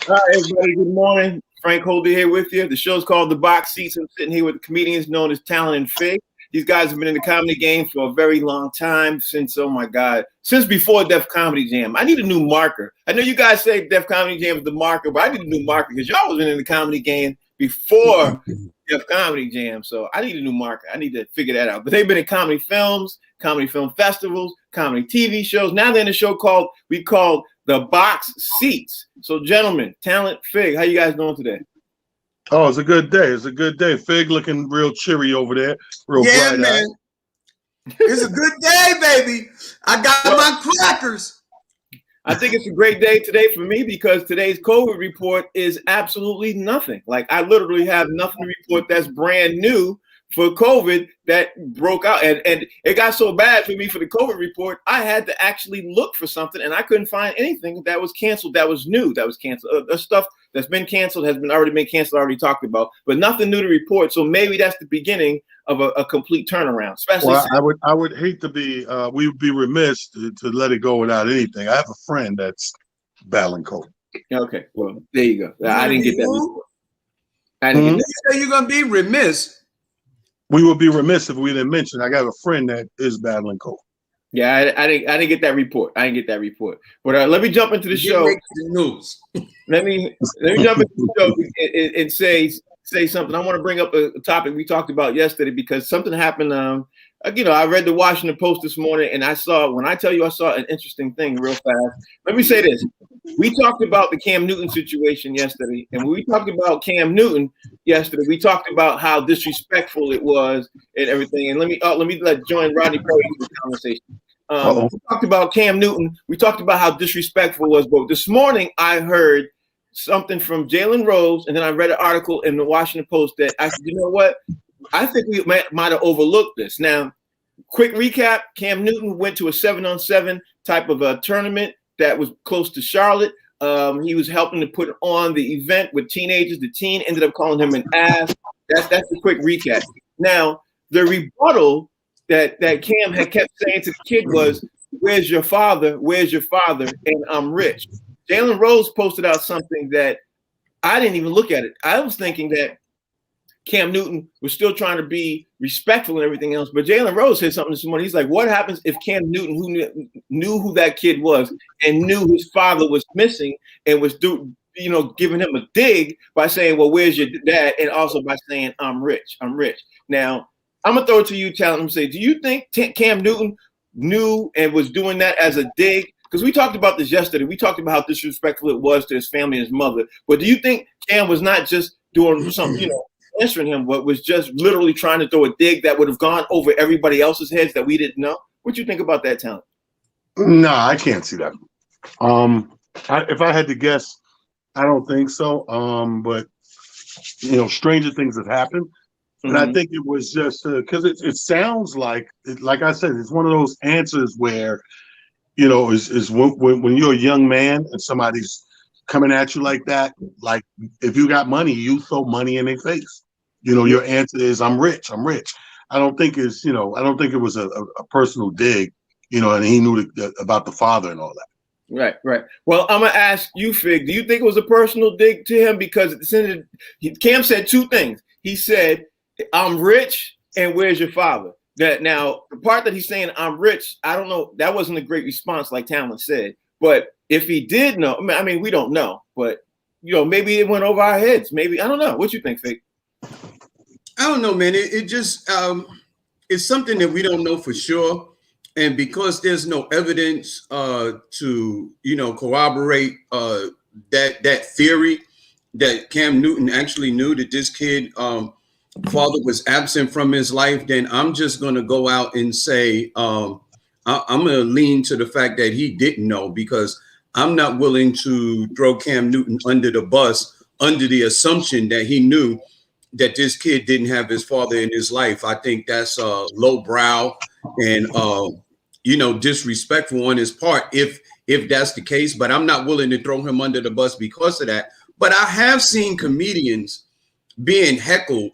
All right, everybody, good morning. Frank Holder here with you. The show's called The Box Seats. I'm sitting here with comedians known as Talent and Fig. These guys have been in the comedy game for a very long time, since, oh my God, since before Def Comedy Jam. I need a new marker. I know you guys say Def Comedy Jam is the marker, but I need a new marker because y'all was in the comedy game before Def Comedy Jam. So I need a new marker. I need to figure that out. But they've been in comedy films, comedy film festivals, comedy TV shows. Now they're in a show called The Box Seats. So, gentlemen, Talent, Fig, how you guys doing today? Oh, it's a good day. It's a good day. Fig looking real cheery over there. Real bright man. It's a good day, baby. I got my crackers. I think it's a great day today for me because today's COVID report is absolutely nothing. Like, I literally have nothing to report that's brand new for COVID that broke out. And it got so bad for me for the COVID report, I had to actually look for something, and I couldn't find anything that was canceled, that was new, that was canceled. The stuff that's been canceled has already been canceled, already talked about, but nothing new to report. So maybe that's the beginning of a complete turnaround. Especially, well, I would hate to be, we would be remiss to let it go without anything. I have a friend that's battling COVID. Okay, well, there you go. I didn't get that report. I didn't get that. You say you're gonna be remiss. We would be remiss if we didn't mention I got a friend that is battling COVID. Yeah, I didn't get that report. I didn't get that report. But let me jump into the show. The news. let me jump into the show and say something. I want to bring up a topic we talked about yesterday because something happened. I read the Washington Post this morning, and I saw an interesting thing real fast. Let me say this. We talked about the Cam Newton situation yesterday, and when we talked about Cam Newton yesterday, we talked about how disrespectful it was and everything. And let me join Rodney Perry into the conversation. We talked about Cam Newton. We talked about how disrespectful it was. But this morning, I heard something from Jalen Rose, and then I read an article in the Washington Post that I said, you know what? I think we might have overlooked this. Now, quick recap: Cam Newton went to a 7-on-7 type of a tournament that was close to Charlotte. He was helping to put on the event with teenagers. The teen ended up calling him an ass. That's a quick recap. Now, the rebuttal that Cam had kept saying to the kid was, "Where's your father? Where's your father?" And I'm rich. Jalen Rose posted out something that I didn't even look at it. I was thinking that Cam Newton was still trying to be respectful and everything else. But Jalen Rose said something this morning. He's like, what happens if Cam Newton, who knew who that kid was and knew his father was missing and was giving him a dig by saying, well, where's your dad? And also by saying, I'm rich. Now, I'm going to throw it to you, Talent, and say, do you think Cam Newton knew and was doing that as a dig? Because we talked about this yesterday. We talked about how disrespectful it was to his family and his mother. But do you think Cam was not just doing something, answering him, but was just literally trying to throw a dig that would have gone over everybody else's heads that we didn't know? What do you think about that, Talent? No, I can't see that. If I had to guess, I don't think so. But stranger things have happened. And I think it was just because it sounds like I said, it's one of those answers where, is when you're a young man and somebody's coming at you like that, like if you got money, you throw money in their face. Your answer is, I'm rich. I don't think it was a personal dig, and he knew about the father and all that. Right. Well, I'm going to ask you, Fig, do you think it was a personal dig to him? Because Cam said two things. He said, I'm rich, and where's your father? That now, the part that he's saying, I'm rich, I don't know. That wasn't a great response, like Talent said. But if he did know, I mean, we don't know. But, maybe it went over our heads. Maybe, I don't know. What you think, Fig? I don't know, man. It just it's something that we don't know for sure, and because there's no evidence to corroborate that theory that Cam Newton actually knew that this kid father was absent from his life, then I'm just gonna go out and say I'm gonna lean to the fact that he didn't know, because I'm not willing to throw Cam Newton under the bus under the assumption that he knew that this kid didn't have his father in his life. I think that's lowbrow and disrespectful on his part if that's the case. But I'm not willing to throw him under the bus because of that. But I have seen comedians being heckled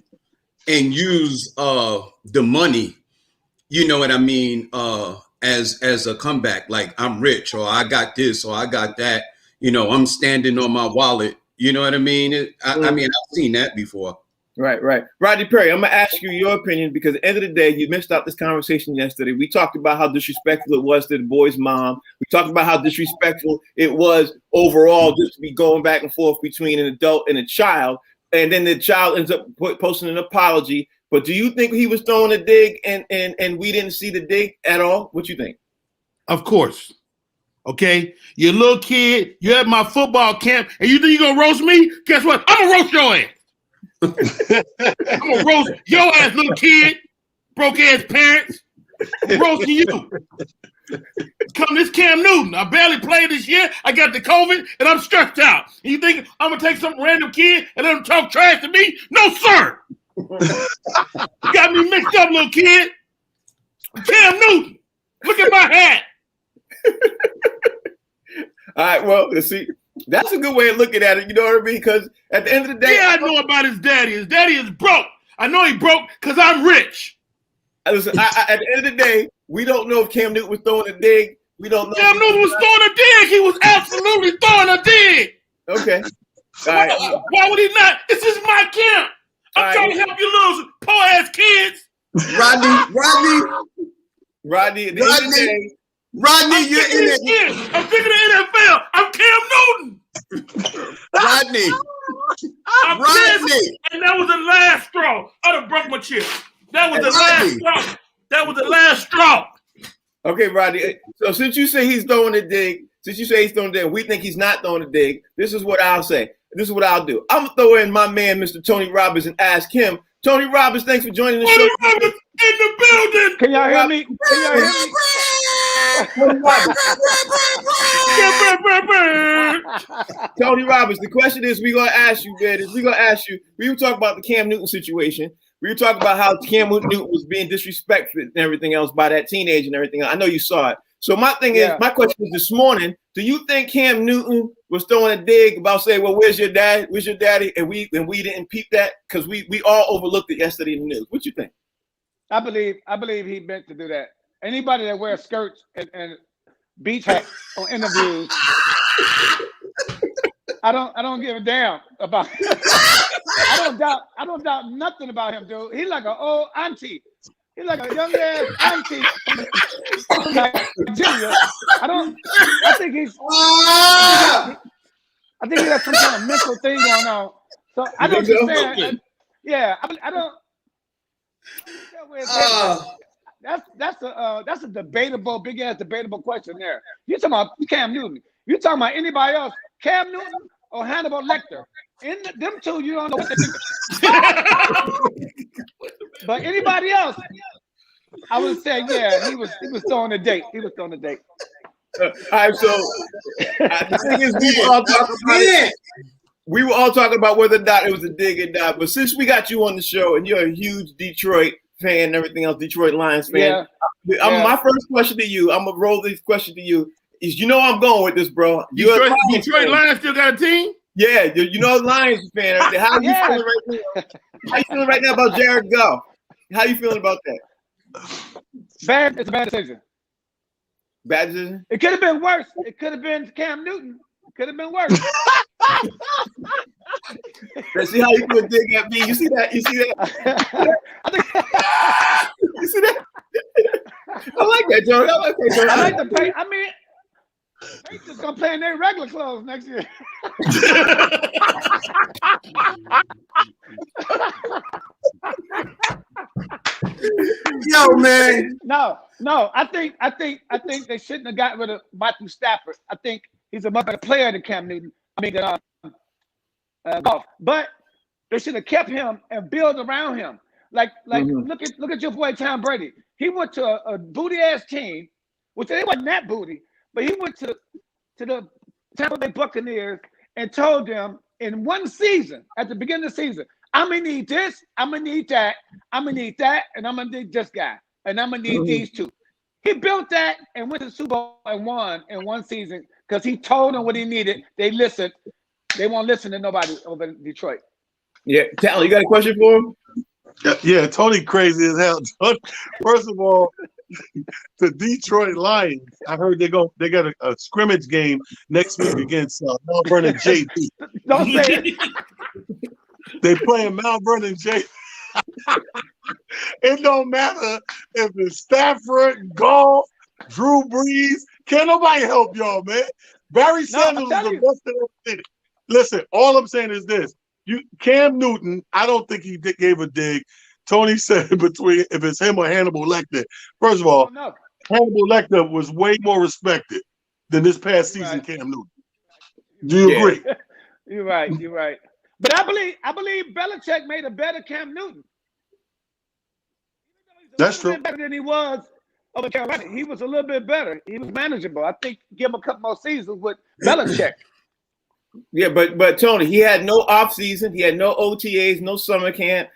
and use the money, you know what I mean, as a comeback, like I'm rich or I got this or I got that. I'm standing on my wallet You know what I mean? I mean, I've seen that before. Right. Rodney Perry, I'm gonna ask you your opinion because at the end of the day, you missed out this conversation yesterday. We talked about how disrespectful it was to the boy's mom. We talked about how disrespectful it was overall just to be going back and forth between an adult and a child. And then the child ends up posting an apology. But do you think he was throwing a dig and we didn't see the dig at all? What you think? Of course. Okay, you're a little kid, you're at my football camp, and you think you're gonna roast me? Guess what? I'm gonna roast your ass. I'm gonna roast your ass, little kid, broke ass parents, roasting you. Come this Cam Newton. I barely played this year. I got the COVID and I'm stressed out. And you think I'm gonna take some random kid and let him talk trash to me? No, sir. You got me mixed up, little kid. Cam Newton. Look at my hat. All right, well, let's see. That's a good way of looking at it. You know what I mean? Because at the end of the day, yeah, I know about his daddy. His daddy is broke. I know he broke because I'm rich. Listen, at the end of the day, we don't know if Cam Newton was throwing a dig. We don't know. Cam Newton was throwing a dig. He was absolutely throwing a dig. Okay. All right. Why would he not? This is my camp. I'm trying to help you little poor ass kids. Rodney, at the end of the day, Rodney, you're in it. I'm thinking of NFL. I'm Cam Newton. Rodney. I'm pissed. And that was the last straw. I'd have broke my chip. That was the last straw. That was the last straw. Okay, Rodney. So since you say he's throwing a dig, we think he's not throwing a dig. This is what I'll say. This is what I'll do. I'm gonna throw in my man, Mr. Tony Robbins, and ask him. Tony Robbins, thanks for joining the show. Tony Robbins in the building. Can y'all hear me? Tony Robbins, the question is, we're gonna ask you, we were talking about the Cam Newton situation. We were talking about how Cam Newton was being disrespected and everything else by that teenager and everything else. I know you saw it. So my thing is, my question is this morning, do you think Cam Newton was throwing a dig about saying, well, where's your dad? Where's your daddy? And we didn't peep that because we all overlooked it yesterday in the news. What you think? I believe he meant to do that. Anybody that wears skirts and beach hats on interviews, I don't give a damn about him. I don't doubt nothing about him, dude. He's like an old auntie. He's like a young ass auntie from Nigeria. I think he has some kind of mental thing going on. So I don't understand. Yeah, I don't. That's a debatable, big ass debatable question there. You're talking about Cam Newton. You're talking about anybody else, Cam Newton or Hannibal Lecter. Them two, you don't know what they think. But anybody else, I would say, yeah, he was throwing a date. He was throwing a date. All right, so the thing is, we were all talking about whether or not it was a dig or not. But since we got you on the show and you're a huge Detroit fan and everything else, Detroit Lions fan, my first question to you, I'm gonna roll this question to you. Is I'm going with this, bro. Detroit Lions still got a team? Yeah, you know, Lions fan. How you feeling right now? How you feeling right now about Jared Goff? How you feeling about that? Bad. It's a bad decision. Bad decision? It could have been worse. It could have been Cam Newton. It could have been worse. Let's see how you put a dig at me. You see that? You see that? You see that? I like that, Joe. I like the pay. I mean, they just gonna play in their regular clothes next year. Yo, man. No. I think they shouldn't have got rid of Matthew Stafford. I think he's a much better player than Cam Newton. Goff. But they should have kept him and build around him. Like look at your boy Tom Brady. He went to a booty ass team, which they wasn't that booty, but he went to the Tampa Bay Buccaneers and told them in one season, at the beginning of the season, I'm gonna need this, I'm gonna need that, I'm gonna need that, and I'm gonna need this guy, and I'm gonna need these two. He built that and went to the Super Bowl and won in one season because he told them what he needed. They listened. They won't listen to nobody over in Detroit. Yeah, Talon, you got a question for him? Yeah, Tony crazy as hell. First of all, the Detroit Lions, I heard they got a scrimmage game next week against Melbourne and JP. Don't say it. They playing Mount Vernon J. It don't matter if it's Stafford, Golf, Drew Brees. Can't nobody help y'all, man. Barry Sanders is the best in the city. Listen, all I'm saying is this. Cam Newton, I don't think he gave a dig. Tony said between if it's him or Hannibal Lecter. First of all, Hannibal Lecter was way more respected than this past season, Cam Newton. Do you agree? You're right. But I believe Belichick made a better Cam Newton. That's true. Better than he was over Carolina. He was a little bit better. He was manageable. I think give him a couple more seasons with Belichick. Yeah, but Tony, he had no off season. He had no OTAs, no summer camp.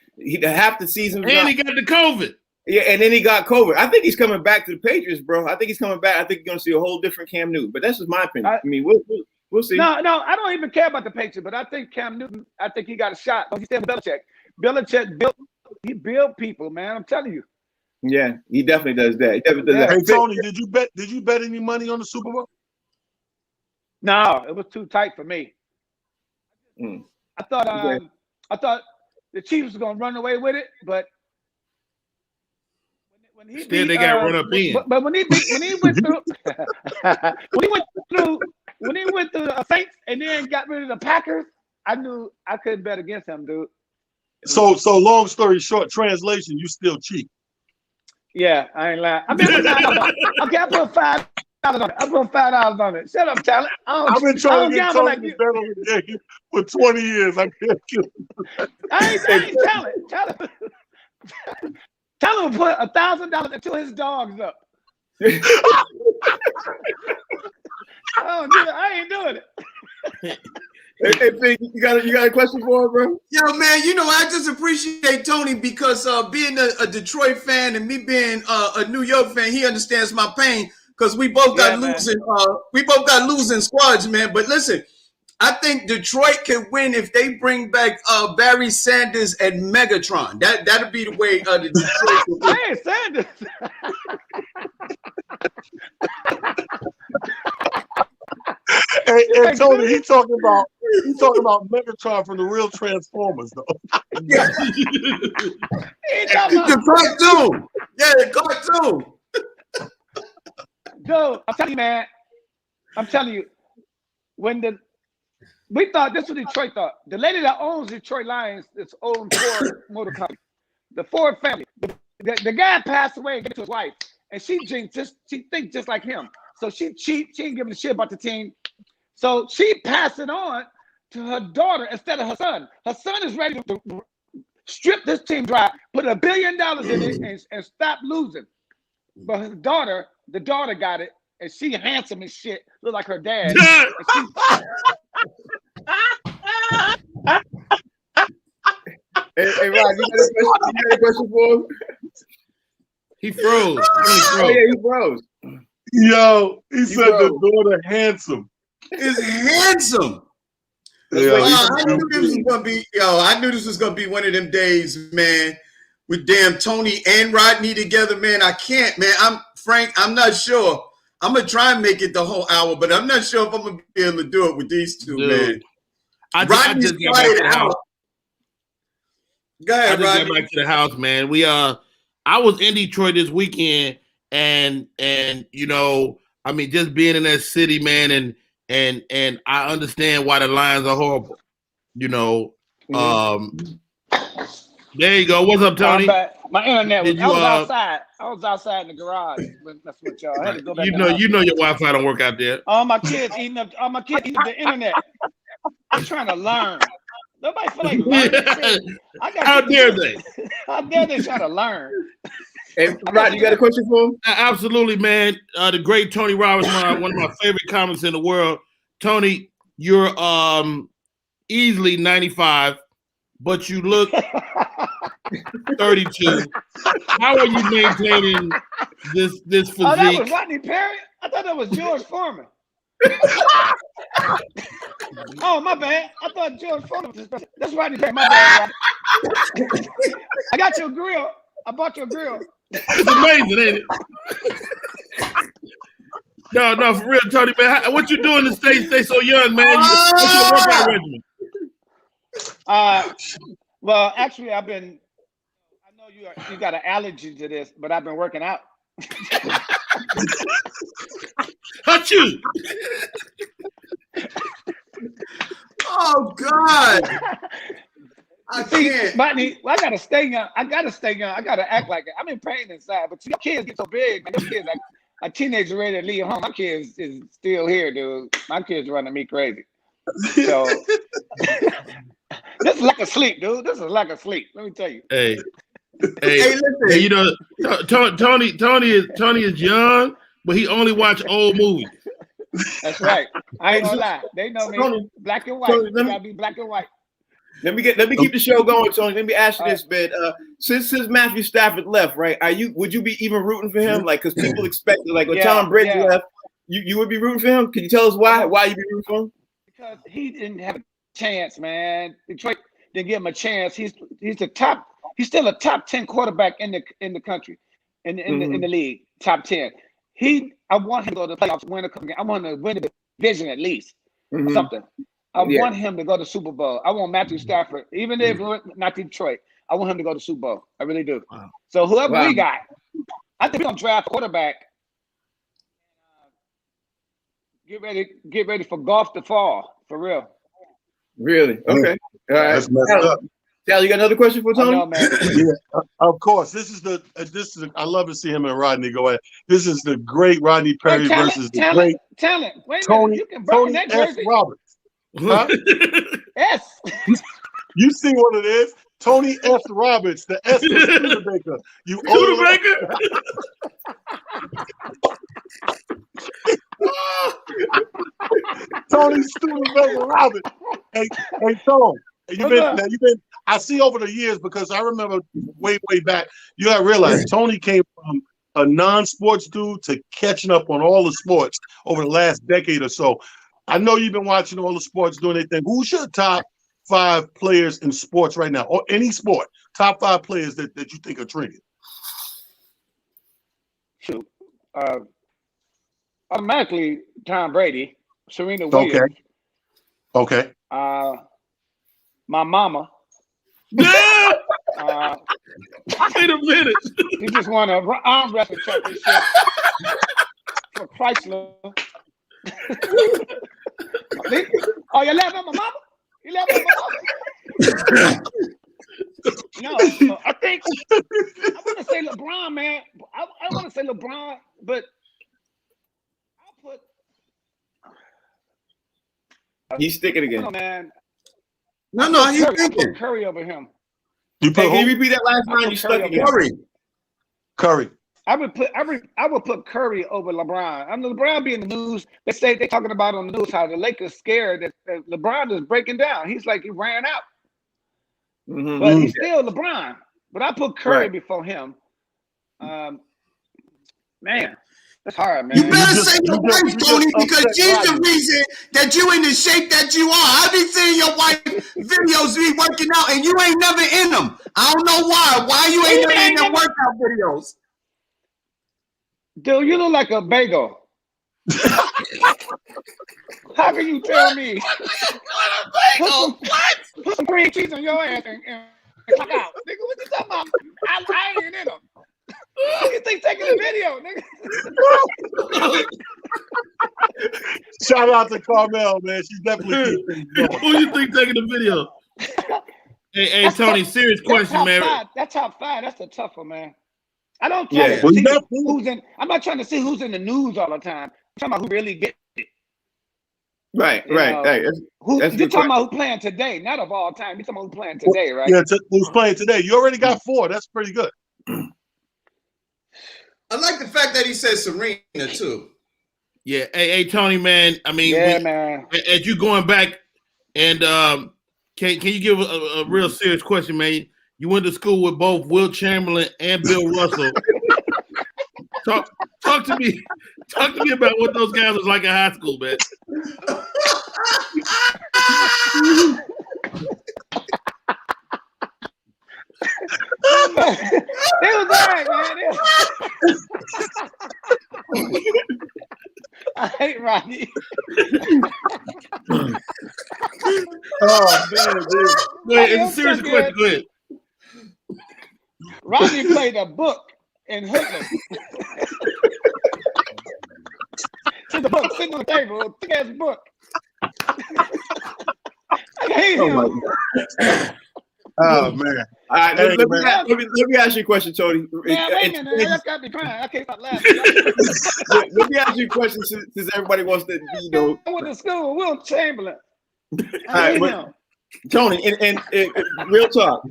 Half the season was and he got the COVID. Yeah, and then he got COVID. I think he's coming back to the Patriots, bro. I think he's coming back. I think you're going to see a whole different Cam Newton. But that's just my opinion. I mean, we'll see. No, I don't even care about the Patriots, but I think Cam Newton, I think he got a shot. He's still Belichick. Belichick built people, man. I'm telling you. Yeah, he definitely does that. He definitely does that. Hey, Tony, did you bet any money on the Super Bowl? No, it was too tight for me. I thought the Chiefs were gonna run away with it, but when he they got run up in. But when he went through when he went through the Saints and then got rid of the Packers, I knew I couldn't bet against him, dude. So long story short, translation, you still cheap. Yeah, I ain't lying. Okay, I put $5 on it. I put $5 on it. Shut up, talent. I've been trying to get Tony to bet on the game for 20 years. I can't kill him. I ain't talent. Talent will put $1,000 until his dogs up. I ain't doing it. Hey, Fig, you got a question for him, bro? Yo, man, I just appreciate Tony because being a Detroit fan and me being a New York fan, he understands my pain because we both got losing squads, man. But listen, I think Detroit can win if they bring back Barry Sanders and Megatron. That'll be the way the Detroit can win. Hey, Sanders. Hey, Tony, he talking about Megatron from the real Transformers, though. The cartoon. Yeah, the cartoon. Dude, I'm telling you, man. I'm telling you, we thought this was Detroit thought. The lady that owns Detroit Lions, this old Ford Motor Company, the Ford family. The guy passed away and gave it to his wife, and she thinks just like him. So she ain't giving a shit about the team. So she passed it on to her daughter instead of her son. Her son is ready to strip this team dry, put $1 billion in it, and stop losing. But the daughter got it, and she handsome as shit, look like her dad. Hey, Rod, you got a question for him? He froze. Oh, yeah, he froze. Yo, he said the daughter handsome. Is handsome. Yeah, I knew this was gonna be one of them days, man. With damn Tony and Rodney together, man. I can't, man. I'm not sure. I'm gonna try and make it the whole hour, but I'm not sure if I'm gonna be able to do it with these two, man. I just got back to the house. Go ahead, Rodney. Got back to the house, man. I was in Detroit this weekend, and I mean, just being in that city, man, and I understand why the Lions are horrible. There you go. What's up, Tony? My internet was outside. I was outside in the garage. That's what y'all. I had to go back. You know your Wi-Fi don't work out there. All my kids eating up the internet. I'm trying to learn. Nobody feel like learning. How dare they? How dare they try to learn? Hey, Rod, you got a question for him? Absolutely, man. The great Tony Roberts, one of my favorite comments in the world. Tony, you're easily 95, but you look 32. How are you maintaining this physique? Oh, that was Rodney Perry? I thought that was George Foreman. Oh, my bad. I thought George Foreman was this. That's Rodney Perry. My bad, Rodney. I got your grill. I bought your grill. It's amazing, ain't it? No, for real, Tony, man. What you doing to stay so young, man? What's your workout regimen? Well, actually, I know you got an allergy to this, but I've been working out. Achoo! Oh God. I See, can't. Botany, well, I gotta stay young. I gotta act like it. I'm in pain inside, but your kids get so big, man. Your kids like a teenager ready to leave home. My kids is still here, dude. My kids running me crazy. So this is like a sleep, dude. This is like a sleep. Let me tell you. Hey, Listen. hey, you know, Tony is young, but he only watch old movies. That's right. I ain't gonna lie. They know me. Tony, Black and white. Tony, You gotta be black and white. Let me keep the show going, Tony. Let me ask you this, man. Since Matthew Stafford left, right? Would you be even rooting for him? Like, because people expected, like when Tom Brady left, you would be rooting for him. Can you tell us why? Why you be rooting for him? Because he didn't have a chance, man. Detroit didn't give him a chance. He's the top. He's still a top 10 quarterback in the country, in the league, top 10. I want him to go to the playoffs, win a couple games. I want him to win the division at least, something. I want him to go to Super Bowl. I want Matthew Stafford, even if not Detroit. I want him to go to Super Bowl. I really do. Wow. So whoever we got, I think we're gonna draft a quarterback. Get ready for golf to fall, for real. Really? Okay. All right. That's messed up. Sal, you got another question for Tony? I know, man. Yeah, of course. This is I love to see him and Rodney go at. This is the great Rodney Perry versus the great talent. Wait a minute, Tony you can burn that F. jersey. Roberts. Huh? Yes. You see what it is? Tony F. Roberts, the S is Studebaker. You Studebaker? Tony Studebaker Roberts. Hey, Tom. You've been. I see over the years because I remember way back. You got to realize Tony came from a non-sports dude to catching up on all the sports over the last decade or so. I know you've been watching all the sports, doing anything. Who's your top 5 players in sports right now, or any sport? Top 5 players that you think are trending. Shoot. Automatically, Tom Brady, Serena Williams. Okay. My mama. Yeah. Wait a minute. He just won an arm wrestling championship for Chrysler. Oh, you laughing at my mama? You laughing at my mama? No, I think I want to say LeBron, man. I want to say LeBron, but I'll put. He's sticking again. No, man. No, he's thinking. Curry over him. You put Can you repeat that last line? You stuck again. Curry. I would put Curry over LeBron. I mean, LeBron be in the news. They're talking about on the news how the Lakers scared that LeBron is breaking down. He's like he ran out, but he's still LeBron. But I put Curry before him. Man, that's hard, man. You better say your wife, Tony, because she's the reason that you in the shape that you are. I be seeing your wife videos be working out, and you ain't never in them. I don't know why. Why you ain't never in them workout videos? Dude, you look like a bagel. How can you tell me? Put some cream cheese on your ass and knock out. Nigga, what you talking about? I ain't in them. Who you think taking the video, nigga? Shout out to Carmel, man. She's definitely Who you think taking the video? Hey, Tony, serious question, man. That's top 5. That's a tough one, man. I don't try to see who's in. I'm not trying to see who's in the news all the time. I'm talking about who really gets it. Right. You're talking about who playing today, not of all time. You're talking about who playing today, right? Yeah, who's playing today? You already got 4. That's pretty good. I like the fact that he said Serena too. Yeah. Hey, Tony, man. I mean, man. As you going back, and can you give a real serious question, man? You went to school with both Will Chamberlain and Bill Russell. Talk to me. Talk to me about what those guys was like in high school, man. They was all right, man. I hate Rodney. Oh man, dude. Go ahead. It's a serious question. Go ahead. Rodney played a book in Hoodlum. It's a book sitting on the table, a thick ass book. I hate him. Oh man. All right, Hey, let man. me ask you a question, Tony. Man, wait a minute. I just got me crying. I can't stop laughing. Let me ask you a question since everybody wants to, I went to school with Will Chamberlain. All I right, hate but- him. Tony, and real talk.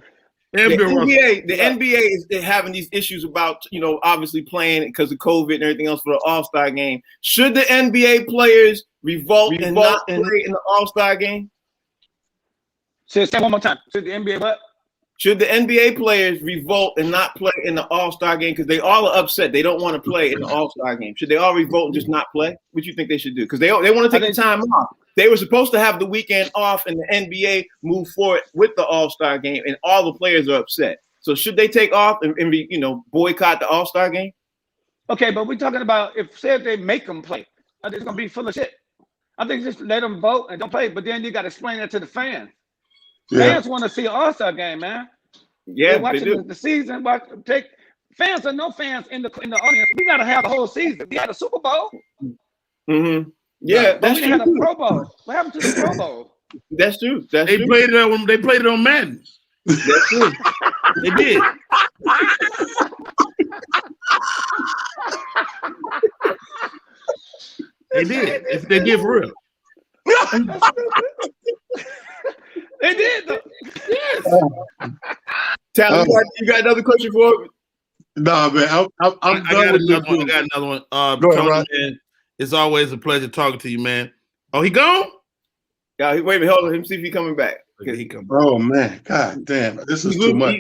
The NBA, NBA is having these issues about, obviously playing because of COVID and everything else for the All-Star game. Should the NBA players revolt and not play in the All-Star game? Say it one more time. Should the NBA what? Should the NBA players revolt and not play in the All-Star game because they all are upset? They don't want to play in the All-Star game. Should they all revolt and just not play? What do you think they should do? Because they want to take the time off. They were supposed to have the weekend off, and the NBA moved forward with the All-Star game, and all the players are upset. So should they take off and boycott the All-Star game? Okay, but we're talking about if they make them play, I think it's gonna be full of shit. I think just let them vote and don't play, but then you got to explain that to the fans. Yeah. Fans want to see an All-Star game, man. Yeah, They're watching the season. Fans are no fans in the audience. We got to have the whole season. We had a Super Bowl. Mm-hmm. Yeah, but that's we didn't true. have a Pro Bowl. What happened to the Pro Bowl? That's true. They played it on Madden. That's true. They did. They did. If they did for real. They did. Though. Tyler, you got another question for me? Nah, man. I'm I got done with another one. this. I got another one. Go ahead, Tony, Rod. man, it's always a pleasure talking to you, man. Oh, he gone? Yeah, wait a minute. Hold on. Let me see if he's coming back. Okay, he come. Oh man, God damn, this is too much.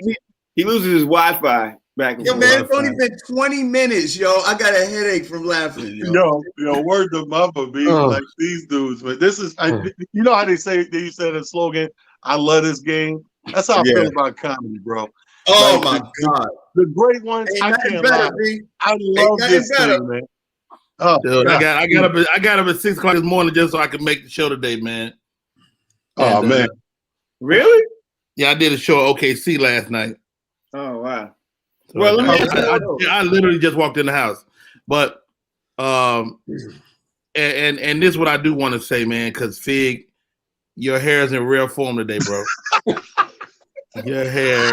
He loses his Wi-Fi back and Yo, forth. man, it's only been 20 minutes, yo. I got a headache from laughing, yo. Yo, word to mother, be like these dudes. But this is, you know how they say the slogan, "I love this game." That's how I feel about comedy, bro. Oh Like, my God. The great ones, Ain't I nothing can't better, lie. B. I love nothing this better. thing, man. Oh, Dude, God. I got up at 6 o'clock this morning just so I could make the show today, man. Oh And, man. Really? Yeah, I did a show at OKC last night. Oh wow. So Well, let me ask you. I literally just walked in the house, but and this is what I do want to say, man, because Fig, your hair is in rare form today, bro. Your hair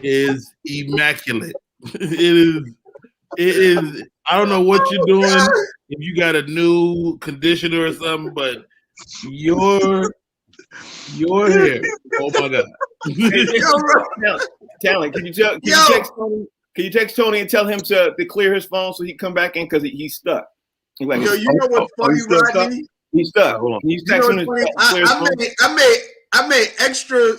is immaculate. It is. I don't know what you're doing. If you got a new conditioner or something, but your hair. Oh my God. Talent, can you text Tony and tell him to clear his phone so he can come back in because he's stuck. He's like, Yo, you know what's funny, he's still Rodney? he's stuck. Hold on. Can you You text know him what's to funny? clear his phone? I made extra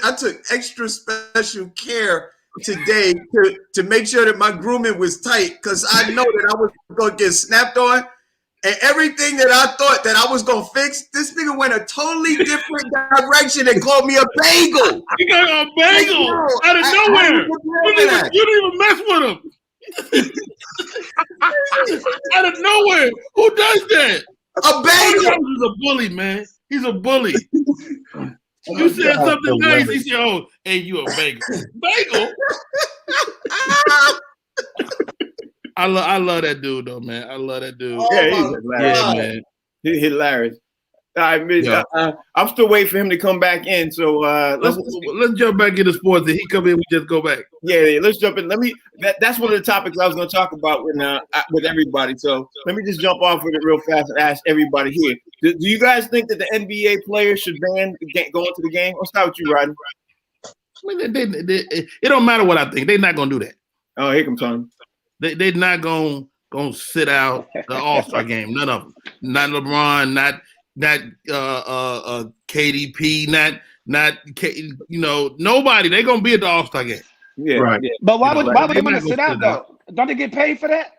I took extra special care today to make sure that my grooming was tight because I know that I was gonna get snapped on. And everything that I thought that I was gonna fix, this nigga went a totally different direction and called me a bagel. You got a bagel out of nowhere. You didn't even mess with him. Out of nowhere. Who does that? A bagel. He's a bully, man. He's a bully. You said something nice. He said, "Oh, hey, you a bagel? Bagel? I love that dude though, man. I love that dude. Oh, Yeah, he's my hilarious. Yeah, man. He's hilarious. I mean, Yeah. I'm still waiting for him to come back in. So Let's jump back into sports. If he come in, we just go back. yeah, let's jump in. That's one of the topics I was going to talk about with everybody. So let me just jump off with it real fast and ask everybody here. Do you guys think that the NBA players should ban going to the game? I'll start with you, Rodney. I mean, it don't matter what I think. They're not gonna do that. Oh, here comes Tony. They're not gonna sit out the All-Star game. None of them. Not LeBron. Not KDP. Not nobody. They're gonna be at the All-Star game. Yeah, Right. yeah. But why would they They're want not to sit gonna out though? Don't they get paid for that?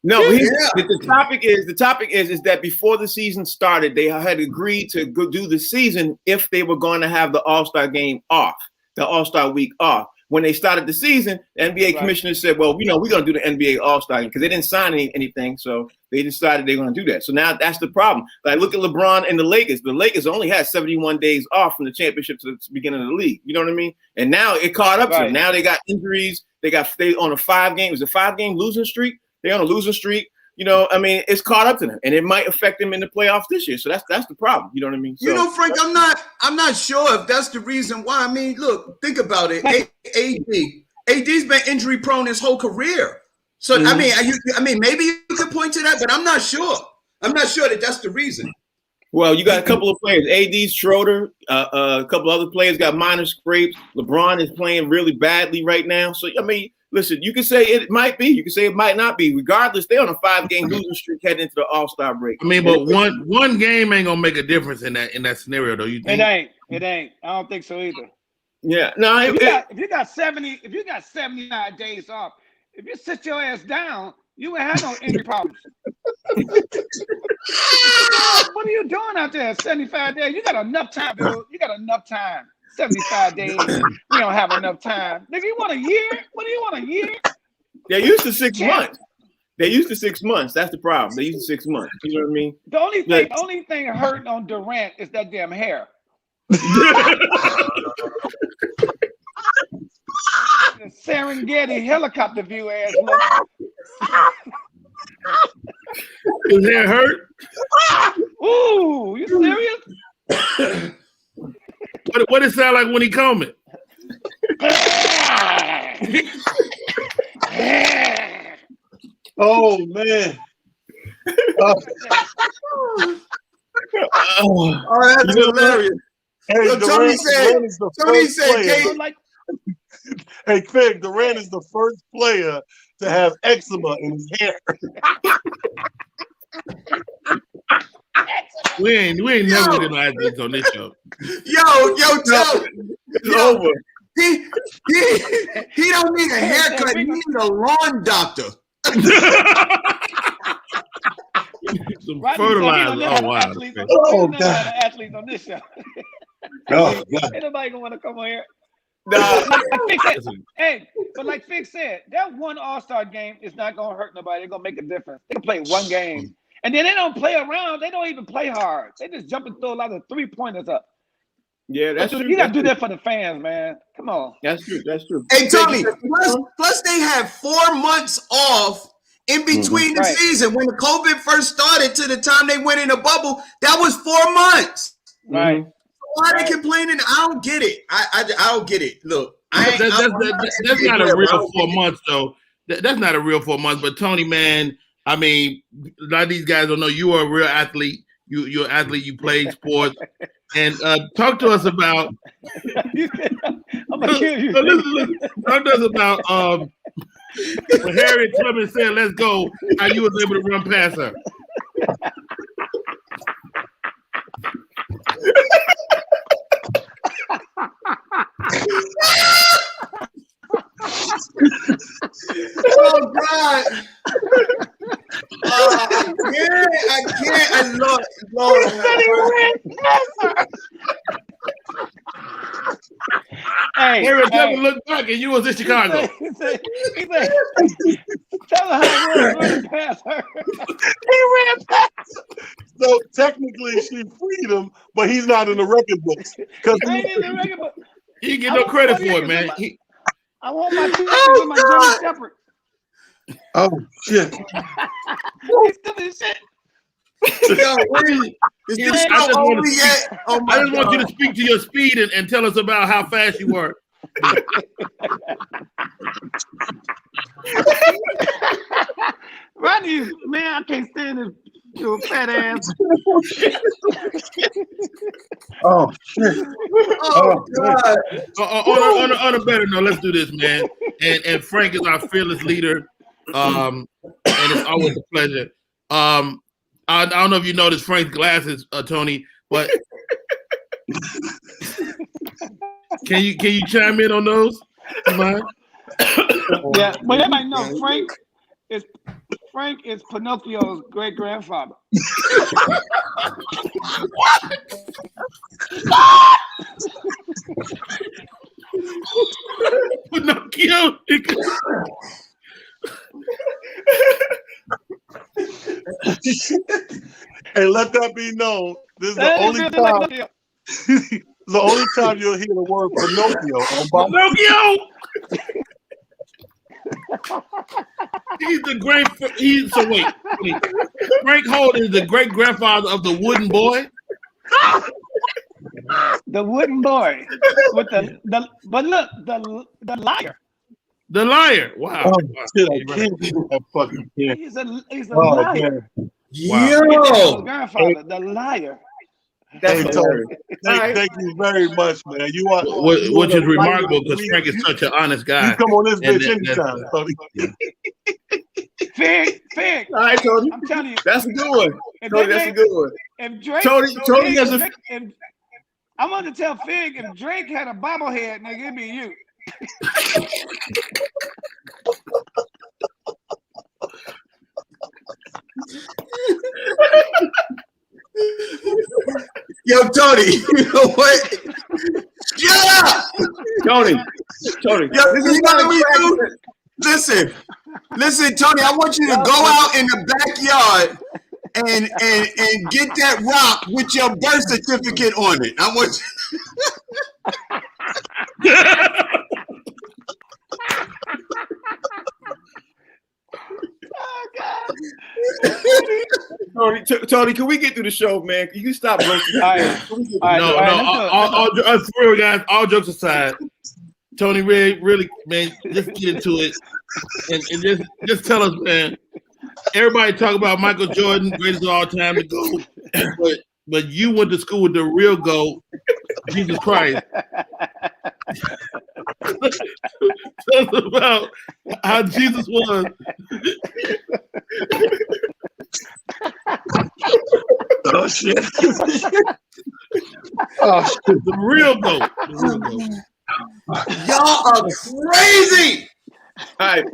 No, Yeah. the topic is that before the season started, they had agreed to go do the season if they were going to have the All-Star game off, the All-Star week off. when they started the season, the NBA commissioner said, well, we're going to do the NBA All-Star game because they didn't sign anything. So they decided they're going to do that. So now that's the problem. Like, look at LeBron and the Lakers. The Lakers only had 71 days off from the championship to the beginning of the league. You know what I mean? And now it caught up to them. Now they got injuries. They on a 5-game. It was a 5-game losing streak. They're on a losing streak. It's caught up to them, and it might affect them in the playoffs this year. So that's the problem. You know what I mean? So, Frank, I'm not sure if that's the reason why. I mean, look, think about it. AD's been injury prone his whole career. So maybe you could point to that, but I'm not sure. I'm not sure that that's the reason. Well, you got a couple of players. AD, Schroeder, a couple other players got minor scrapes. LeBron is playing really badly right now. So listen, you can say it might be, you can say it might not be. Regardless, they're on a 5-game losing streak heading into the All-Star break. But one game ain't gonna make a difference in that scenario, though. You think? It ain't. I don't think so either. Yeah, no. If you got 79 days off, if you sit your ass down, you won't have no injury problems. What are you doing out there? 75 days. You got enough time, dude. You got enough time. 75 days. We don't have enough time. Nigga, you want a year? What do you want, a year? They're used to 6 months. They're used to 6 months. That's the problem. They're used to 6 months. You know what I mean? The only thing hurting on Durant is that damn hair. The Serengeti helicopter view ass look. His hair hurt? Ooh, you serious? What it sound like when he comb it? Oh man. Oh, that's hilarious. Hey, Tony said, hey, Fig, Durant is the first player to have eczema in his hair. We ain't never getting no ideas on this show. Yo, Joe. It's over. He don't need a haircut. He needs a lawn doctor. Some fertilizer. Oh, wow. Athletes on this show. Oh, God. Ain't nobody gonna want to come on here. Nah. Hey, but like Fig said, that one All-Star game is not gonna hurt nobody. It's gonna make a difference. They can play one game, and then they don't play around. They don't even play hard. They just jump and throw a lot of 3-pointers up. Yeah, that's true. You gotta do that for the fans, man. Come on. That's true. That's true. Hey, Tony. Plus, they had 4 months off in between the season. When the COVID first started to the time they went in a bubble, that was 4 months. Right. Why are they complaining? I don't get it. I don't get it. Look, that's not a real 4 months, though. That's not a real 4 months. But Tony, man, I mean, a lot of these guys don't know you are a real athlete. You're an athlete. You played sports, and talk to us about. I'm gonna kill you. Listen, talk to us about when Harriet Tubman said, "Let's go." How you was able to run past her? Oh God! I can't. I Lord. Hey, Harriet Tubman looked back, and you was in Chicago. He said, tell her how it was running past her. He ran past. So technically, she freed him, but he's not in the record books. I ain't in the record book. He didn't get no credit for it, man. I want my pictures with my German Shepherd. Oh shit! He's still in shit. Yo, is this I just over yet? Oh my I just want you God. to speak to your speed and tell us about how fast you were. Rodney, man, I can't stand his little fat ass. Oh shit! Oh God! On a better note, let's do this, man. And Frank is our fearless leader. And it's always a pleasure. I don't know if you noticed Frank's glasses, Tony, but can you chime in on those? Mind? Yeah, but everybody know Frank is Pinocchio's great grandfather. No, Pinocchio. And let that be known. This is the That only is time. like Pinocchio. The only time you'll hear the word Pinocchio on Bob. Pinocchio. He's the great. So wait. Frank Holt is the great grandfather of the wooden boy. The wooden boy with the but look the liar. The liar. Wow. Oh, shit, I can't do that fucking kid. He's a Oh, liar. man. Yo, Grandfather, the liar. That's Hey, hilarious. Thank you very much, man. You are, Which is remarkable because Frank is such an honest guy. You come on this And bitch that- anytime. Fig. All right, Tony. I'm telling you, That's a good one. if Tony, they that's a make- good one. if Drake, Tony has a- if, I want to tell Fig if Drake had a bobblehead, nigga, it'd be you. yo, Tony, you know what? Shut up! Tony. Yo, This you is know not what we do? a Listen, Tony, I want you to go out in the backyard and get that rock with your birth certificate on it. I want Tony, can we get through the show, man? Can you stop roasting? All right. All right, No, all right, let's do it. for real, guys. All jokes aside, Tony, really, man, just get into it and just tell us, man. Everybody talk about Michael Jordan, greatest of all time to go, but you went to school with the real GOAT, Jesus Christ. Tell us about how Jesus was. Oh, shit. Oh, shit. The real GOAT. The real GOAT. y'all are crazy. All right.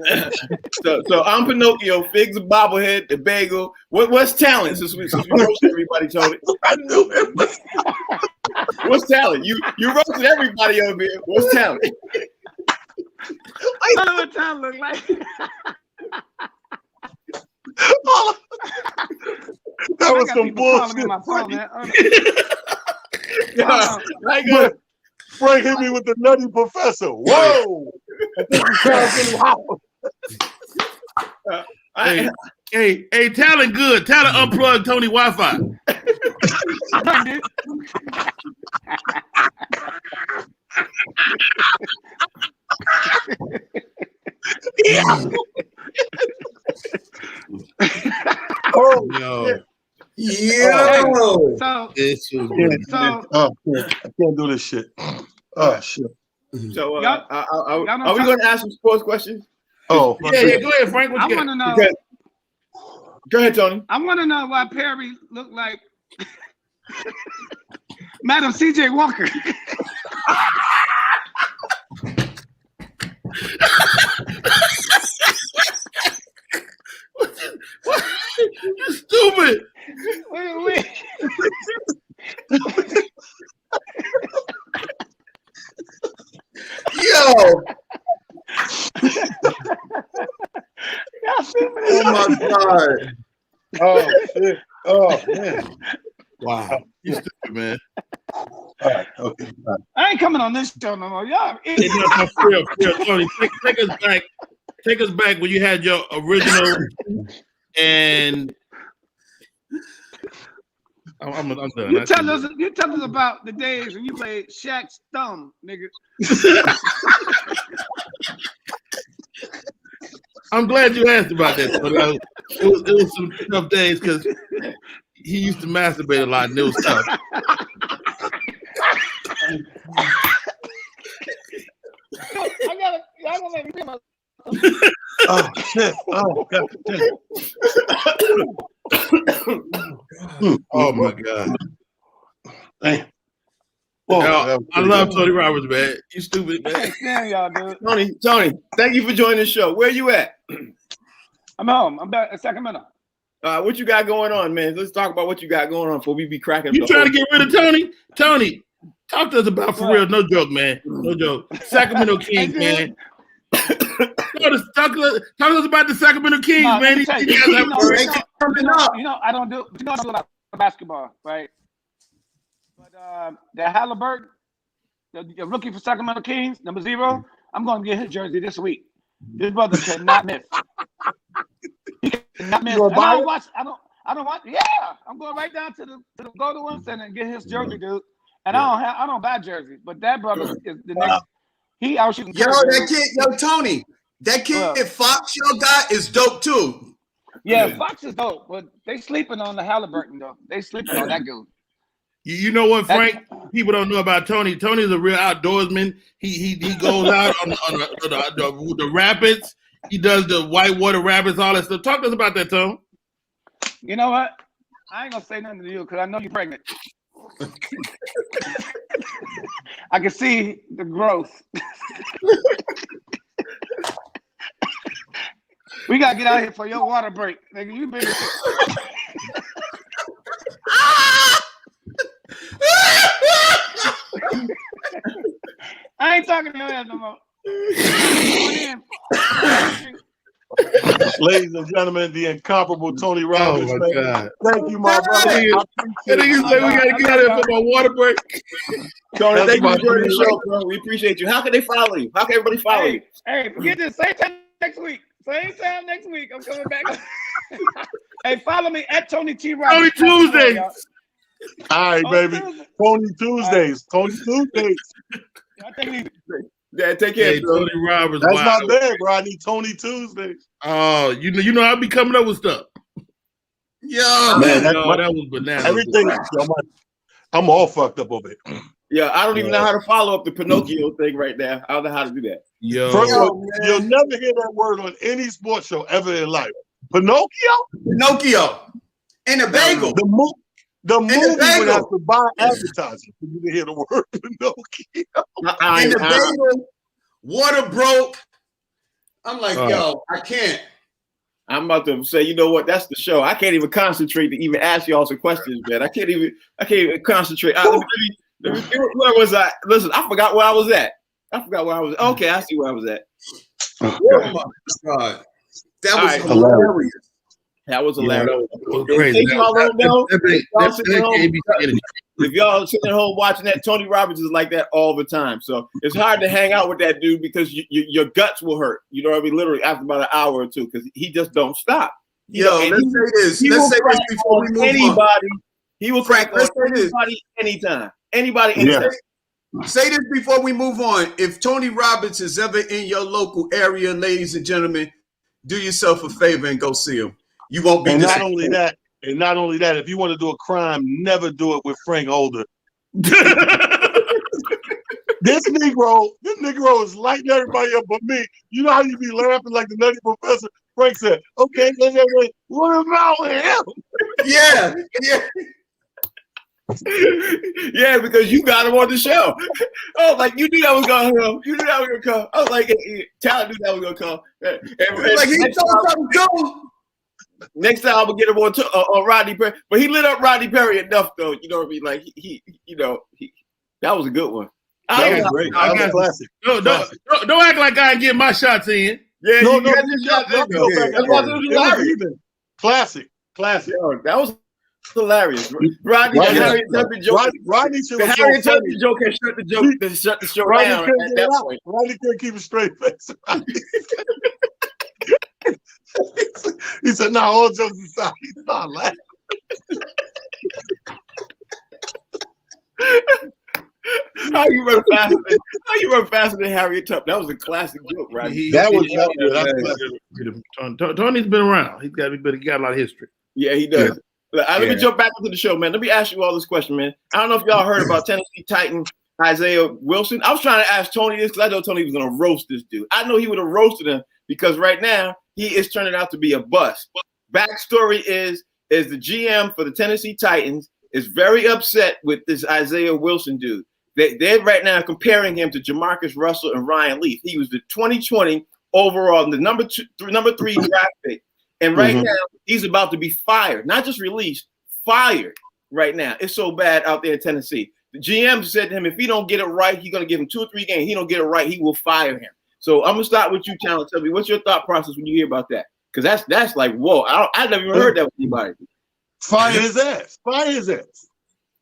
So I'm Pinocchio, Fig's a bobblehead, the bagel. What's talent? Since we roasted everybody, Tony. I knew it. What's talent? You roasted everybody over here. What's talent? I know what time look like. That was I got some people calling me bullshit. on my phone, man. Right, good. Frank hit me with the nutty professor. Whoa! I think the crowd's getting hot. Hey, talent good. Talent unplugged Tony Wi-Fi. Yeah. Oh, Yo, Yo. So, this was oh, I can't do this shit. Oh, shit. So Y'all- are y'all we going to ask some sports questions? Oh, yeah. Go ahead, Frank. What I you want got? to know. Because- Go ahead, Tony. I want to know why Perry looked like Madam C.J. Walker. What? You stupid. Wait. Yo. Y'all stupid. Oh my God. oh, shit. Oh, man. Wow. You stupid, man. All right. Okay. All right. I ain't coming on this show no more. Y'all Hey, idiots. no, for real, Tony, take us back. Take us back when you had your original and I'm done. You tell us about the days when you played Shaq's thumb, nigga. I'm glad you asked about that. But it was some tough days because he used to masturbate a lot and it was tough. Y'all gonna make me feel my Oh, shit. Oh, God. Oh my God. Damn. Whoa, Yo, that was I pretty love good. Tony Roberts, man. You stupid, man. Damn, y'all, dude. Tony, thank you for joining the show. Where you at? I'm home. I'm back in Sacramento. What you got going on, man? Let's talk about what you got going on before we be cracking. You trying to get rid of Tony? Tony, talk to us about for real. No joke, man. No joke. Sacramento Kings, man. Talk to us about the Sacramento Kings, No, man. let me tell you, These guys have- I don't do about basketball, right? But the Halliburton, the rookie for Sacramento Kings, number 0, I'm going to get his jersey this week. This brother cannot miss. He cannot miss. And I don't watch. Yeah, I'm going right down to the Golden Center and get his jersey, dude. And I don't buy jerseys, but that brother is the next. He out shooting. That kid, Tony, that kid Fox your guy is dope too. Yeah, Fox is dope, but they sleeping on the Halliburton though. They sleeping on that dude. You know what, Frank? People don't know about Tony. Tony's a real outdoorsman. He goes out on the rapids. He does the whitewater rapids, all that stuff. Talk to us about that, Tone. You know what? I ain't gonna say nothing to you because I know you're pregnant. I can see the growth. We gotta get out here for your water break. Nigga, you been. I ain't talking to your ass no more. Ladies and gentlemen, the incomparable Tony Roberts. Oh my God! Thank you, my brother. I think he said we gotta get out of here for my water break. Tony, thank you for joining the show, bro. We appreciate you. How can they follow you? How can everybody follow you? Hey, forget this. Same time next week. Same time next week. I'm coming back. Hey, follow me at Tony T. Roberts. Tony Tuesdays. All right, baby. Tony Tuesdays. Tony Tuesdays. Yeah, take care, Hey, bro. Tony Roberts. That's wow. not bad, bro. I need Tony Tuesdays. Oh, you know, I'll be coming up with stuff. Yo, Man, that was bananas. everything. I'm all fucked up over it. Yeah, I don't even know how to follow up the Pinocchio thing right now. I don't know how to do that. Yo, First of all, you'll never hear that word on any sports show ever in life. Pinocchio? And a bagel. The movie the would bagel. have to buy advertising for you to hear the word Pinocchio. And the bagel. Water broke. I'm like, yo, I can't. I'm about to say, you know what? That's the show. I can't even concentrate to even ask y'all some questions, man. I can't even concentrate. Let me, where was I? Listen, I forgot where I was at. Okay, I see where I was at. Oh my God. That was hilarious. That was hilarious. that was crazy. If y'all sitting at home watching that, Tony Roberts is like that all the time. So it's hard to hang out with that dude because your guts will hurt. You know what I mean? Literally after about an hour or two because he just don't stop. Let's say this. Let's say this before we move anybody. on. He will crack on anybody anytime. Anybody anytime. Say this before we move on. If Tony Roberts is ever in your local area, ladies and gentlemen, do yourself a favor and go see him. You won't be. And not only that, if you want to do a crime, never do it with Frank Holder. This Negro is lighting everybody up but me. You know how you be laughing like the Nutty Professor? Frank said, okay, what about him? Yeah. Yeah, because you got him on the show. Oh, like you knew that was gonna come. I was like, Talent knew that was gonna come. Like he told something cool. Next time I'm gonna get him on Rodney Perry, but he lit up Rodney Perry enough, though. You know what I mean? Like he that was a good one. That was great. That was a classic. Don't act like I ain't getting my shots in. Yeah, no, you got your shots in. That's why it was hilarious. Classic. Yo, that was hilarious. Rodney Harriet Tubman joke. Rodney should have Harriet Tubman joke had shut the show down at that point. Rodney couldn't keep a straight face. He said, "No, all jokes aside, he's not laughing." How you run faster than Harriet Tubman? That was a classic joke, right? Tony's been around. He got a lot of history. Yeah, he does. Yeah. Let me jump back into the show, man. Let me ask you all this question, man. I don't know if y'all heard about Tennessee Titan Isaiah Wilson. I was trying to ask Tony this because I know Tony was going to roast this dude. I know he would have roasted him because right now he is turning out to be a bust. Backstory is the GM for the Tennessee Titans is very upset with this Isaiah Wilson dude. They're right now comparing him to Jamarcus Russell and Ryan Leaf. He was the 2020 overall, the number 3 draft pick. And right now, he's about to be fired. Not just released, fired right now. It's so bad out there in Tennessee. The GM said to him, if he don't get it right, he's going to give him 2 or 3 games. He don't get it right, he will fire him. So I'm gonna start with you, Talent. Tell me what's your thought process when you hear about that? Because that's like, whoa, I never even heard that with anybody. Fire his ass. Fire his ass.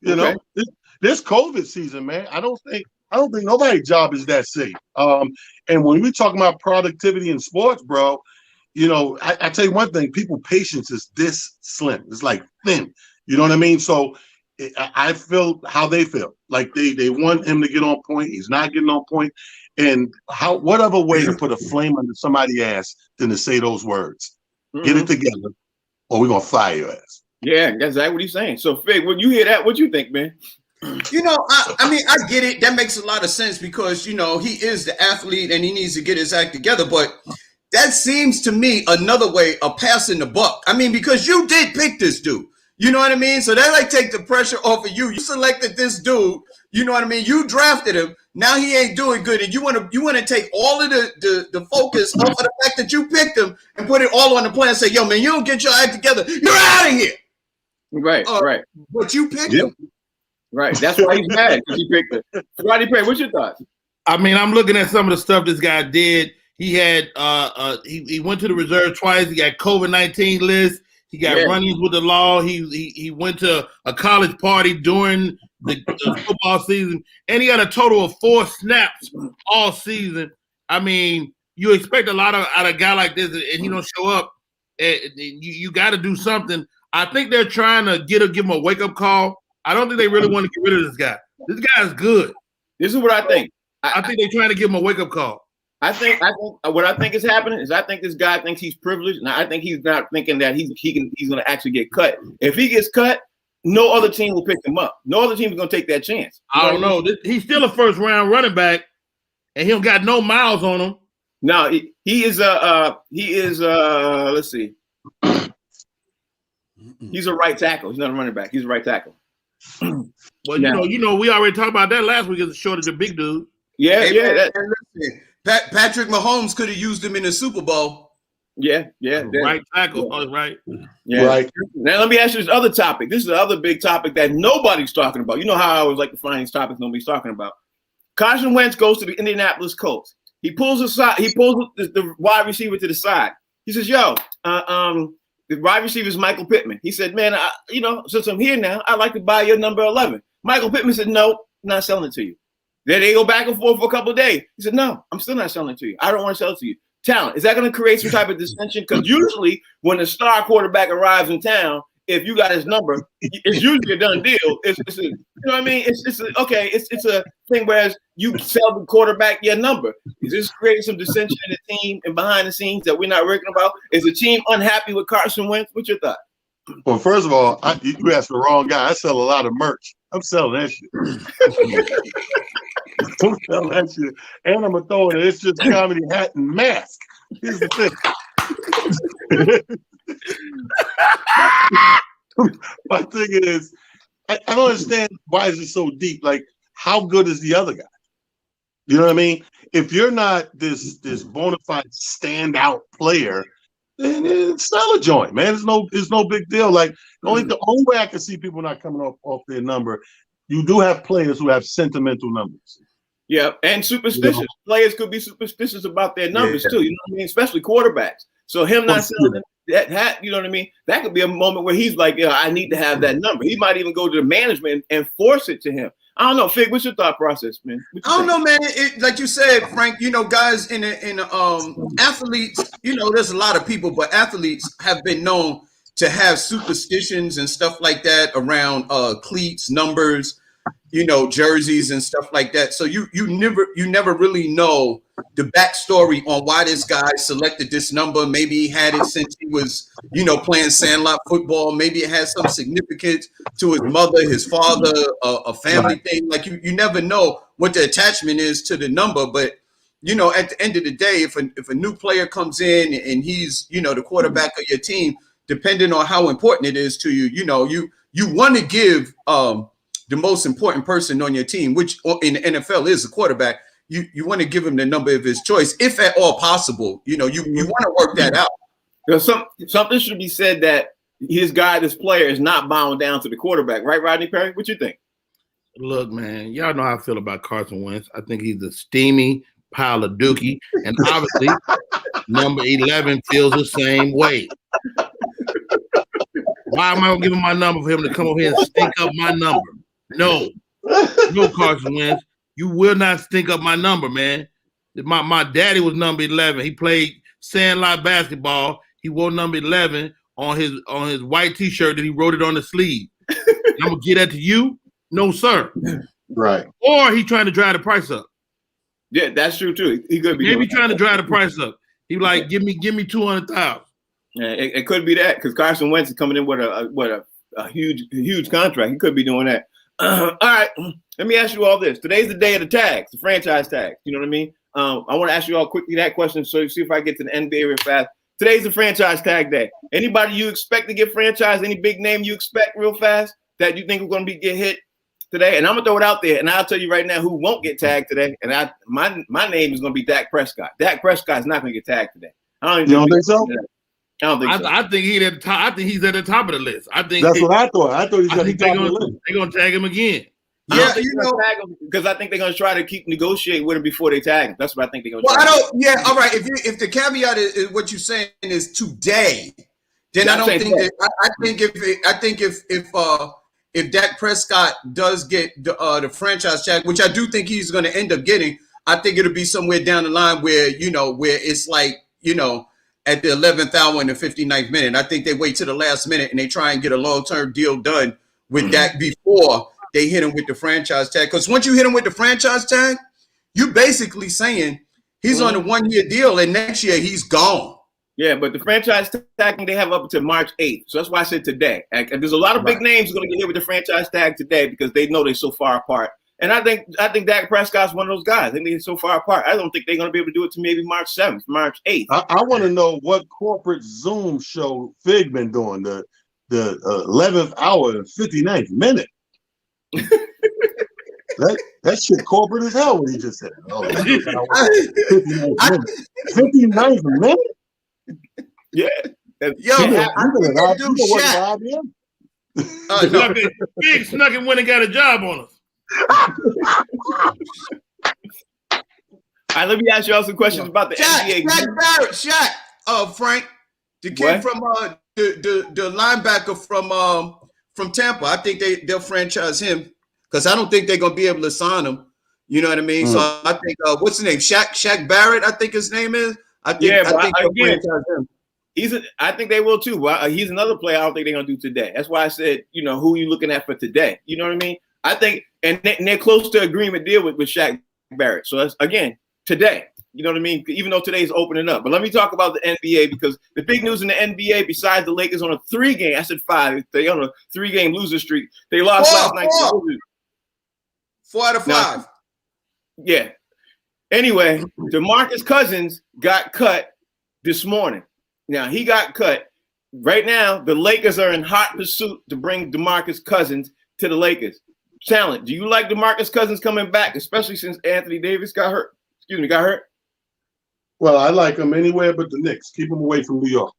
You Okay. know, this COVID season, man. I don't think nobody's job is that safe. And when we talk about productivity in sports, bro, you know, I tell you one thing: people patience is this slim. It's like thin. You know what I mean? So I feel how they feel. Like they want him to get on point. He's not getting on point. And what other way to put a flame under somebody's ass than to say those words? Get it together, or we're gonna fire your ass. Yeah, that's exactly what he's saying. So, Fig, when you hear that, what you think, man? You know, I mean, I get it. That makes a lot of sense because, you know, he is the athlete and he needs to get his act together. But that seems to me another way of passing the buck. I mean, because you did pick this dude. You know what I mean? So that like take the pressure off of you. You selected this dude. You know what I mean? You drafted him. Now he ain't doing good, and you want to take all of the focus off of the fact that you picked him and put it all on the plan and say, yo, man, you don't get your act together, you're out of here. Right, right. But you picked him. Right. That's why he's mad, because he picked it. Rodney Perry, what's your thoughts? I mean, I'm looking at some of the stuff this guy did. He had he went to the reserve twice. He got COVID-19 list. He got run-ins with the law. He went to a college party during the football season, and he got a total of 4 snaps all season. I mean, you expect a lot out of a guy like this, and he don't show up. You got to do something. I think they're trying to give him a wake-up call. I don't think they really want to get rid of this guy. This guy is good. This is what I think. I think they're trying to give him a wake-up call. I think what I think is happening is I think this guy thinks he's privileged, and I think he's not thinking that he's going to actually get cut. If he gets cut, no other team will pick him up. No other team is going to take that chance. I don't know. He's still a first-round running back, and he don't got no miles on him. No, he is let's see. He's a right tackle. He's not a running back. He's a right tackle. Well, you know, we already talked about that last week as a shortage of big dudes. Yeah, Hey, Patrick Mahomes could have used him in the Super Bowl. Yeah. Right tackle, right? Yeah. Right. Now let me ask you this other topic. This is the other big topic that nobody's talking about. You know how I always like to find these topics nobody's talking about. Carson Wentz goes to the Indianapolis Colts. He pulls the wide receiver to the side. He says, "Yo, the wide receiver is Michael Pittman." He said, "Man, since I'm here now, I'd like to buy your number 11." Michael Pittman said, "No, I'm not selling it to you." Then they go back and forth for a couple of days. He said, "No, I'm still not selling it to you. I don't want to sell it to you." Talent, is that going to create some type of dissension? Because usually when a star quarterback arrives in town, if you got his number, it's usually a done deal. It's you know what I mean? It's a thing whereas you sell the quarterback your number. Is this creating some dissension in the team and behind the scenes that we're not working about? Is the team unhappy with Carson Wentz? What's your thought? Well, first of all, you asked the wrong guy. I sell a lot of merch. I'm selling that shit. I'm selling that shit. And I'm going to throw it. It's just comedy hat and mask. Here's the thing. My thing is, I don't understand why is it so deep. Like, how good is the other guy? You know what I mean? If you're not this bona fide standout player, then sell a joint, man. It's no big deal. Like the only way I can see people not coming off their number, you do have players who have sentimental numbers. Yeah, and superstitious. Players could be superstitious about their numbers too. You know what I mean? Especially quarterbacks. So him not selling that hat, you know what I mean? That could be a moment where he's like, I need to have that number. He might even go to the management and force it to him. I don't know, Fig. What's your thought process, man? I don't know, man. Like you said, Frank. You know, guys in athletes. You know, there's a lot of people, but athletes have been known to have superstitions and stuff like that around cleats, numbers, you know, jerseys and stuff like that. So you never really know the backstory on why this guy selected this number. Maybe he had it since he was, you know, playing sandlot football. Maybe it has some significance to his mother, his father, a family thing. Like you never know what the attachment is to the number. But you know, at the end of the day, if a new player comes in and he's, you know, the quarterback of your team, depending on how important it is to you, you know, you want to give the most important person on your team, which in the NFL is the quarterback. You want to give him the number of his choice, if at all possible. You know, you want to work that out. There's something should be said that his guy, this player, is not bound down to the quarterback, right, Rodney Perry? What you think? Look, man, y'all know how I feel about Carson Wentz. I think he's a steamy, pile of dookie. And obviously, number 11 feels the same way. Why am I gonna give him my number for him to come over here and stink up my number? No, Carson Wentz. You will not stink up my number, man. My daddy was number 11. He played sandlot basketball. He wore number 11 on his white T-shirt that he wrote it on the sleeve. I'm gonna get that to you? No, sir. Right. Or he trying to drive the price up. Yeah, that's true too. He could be. Maybe trying to drive the price up. He like give me 200,000. Yeah, it could be that because Carson Wentz is coming in with a huge contract. He could be doing that. All right, let me ask you all this. Today's the day of the tags, the franchise tags. You know what I mean? I want to ask you all quickly that question so you see if I get to the NBA real fast. Today's the franchise tag day. Anybody you expect to get franchised? Any big name you expect real fast that you think are going to get hit today? And I'm gonna throw it out there, and I'll tell you right now who won't get tagged today. And my name is going to be Dak Prescott. Dak Prescott is not going to get tagged today. I don't think so. I don't think so. I think he's at the top. I think he's at the top of the list. I think that's what I thought. I thought he's at the top of the list. They're gonna tag him again. Yeah, because I think they're gonna try to keep negotiating with him before they tag him. That's what I think they're gonna. Well, I don't. Yeah, all right. If the caveat is what you're saying is today, then I don't think that. I think if Dak Prescott does get the franchise tag, which I do think he's going to end up getting, I think it'll be somewhere down the line where where it's like at the 11th hour and the 59th minute. I think they wait to the last minute and they try and get a long-term deal done with Dak before they hit him with the franchise tag. Because once you hit him with the franchise tag, you're basically saying he's on a 1-year deal and next year he's gone. Yeah, but the franchise tag they have up until March 8th. So that's why I said today. And there's a lot of big names going to get hit with the franchise tag today because they know they're so far apart. And I think Dak Prescott's one of those guys. I think they're so far apart. I don't think they're going to be able to do it to maybe March 7th, March 8th. I want to know what corporate Zoom show Fig been doing the 11th hour and 59th minute. that shit corporate as hell what he just said. 59th minute? Yeah. Yo, I do Shaq. No. Big snuck and went and got a job on us. All right, let me ask you all some questions about the NBA. Shaq, Frank, the kid from the linebacker from Tampa. I think they'll franchise him because I don't think they're gonna be able to sign him. You know what I mean? So I think what's his name? Shaq Barrett, I think his name is. I think they'll franchise him. I think they will too. He's another player I don't think they're gonna do today. That's why I said, who are you looking at for today? You know what I mean? I think, and they're close to agreement deal with Shaq Barrett. So that's again today. You know what I mean? Even though today's opening up. But let me talk about the NBA because the big news in the NBA, besides the Lakers on a 3-game, I said 5, they on a 3-game loser streak. They lost last night. 4 out of 5. Yeah. Anyway, DeMarcus Cousins got cut this morning. Now he got cut. Right now, the Lakers are in hot pursuit to bring DeMarcus Cousins to the Lakers. Talent. Do you like DeMarcus Cousins coming back, especially since Anthony Davis got hurt? Got hurt? Well, I like him anywhere but the Knicks. Keep him away from New York.